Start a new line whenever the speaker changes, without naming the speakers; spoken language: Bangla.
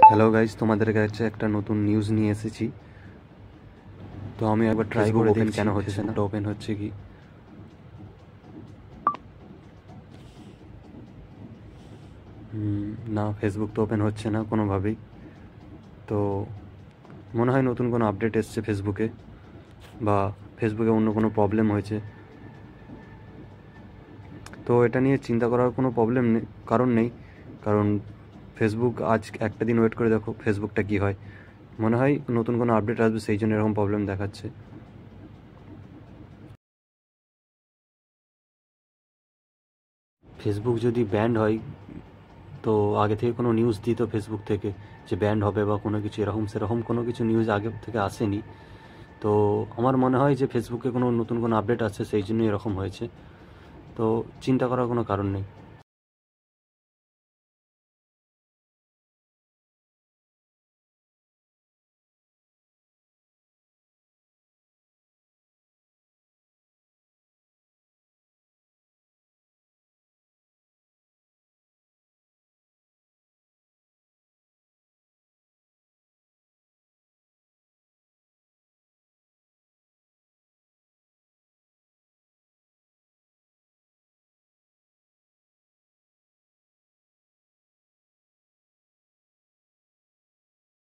হ্যালো গাইস, তোমাদের কাছে একটা নতুন নিউজ নিয়ে এসেছি। তো আমি একবার ট্রাই করে দেখি কেন হচ্ছে না, ওপেন হচ্ছে কি না। ফেসবুক তো ওপেন হচ্ছে না কোনোভাবেই। তো মনে হয় নতুন কোনো আপডেট এসছে ফেসবুকে, বা ফেসবুকে অন্য কোনো প্রবলেম হয়েছে। তো এটা নিয়ে চিন্তা করার কোনো প্রবলেম নেই, কারণ নেই। কারণ ফেসবুক আজ একটা দিন ওয়েট করে দেখো ফেসবুকটা কি হয়। মনে হয় নতুন কোনো আপডেট আসবে, সেই জন্য এরকম প্রবলেম দেখাচ্ছে। ফেসবুক যদি ব্যান্ড হয়, তো আগে থেকে কোনো নিউজ দিত ফেসবুক থেকে যে ব্যান্ড হবে বা কোনো কিছু এরকম সেরকম কোনো কিছু নিউজ আগে থেকে আসেনি। তো আমার মনে হয় যে ফেসবুকে কোনো নতুন কোনো আপডেট আসছে, সেই জন্যই এরকম হয়েছে। তো চিন্তা করার কোনো কারণ নেই।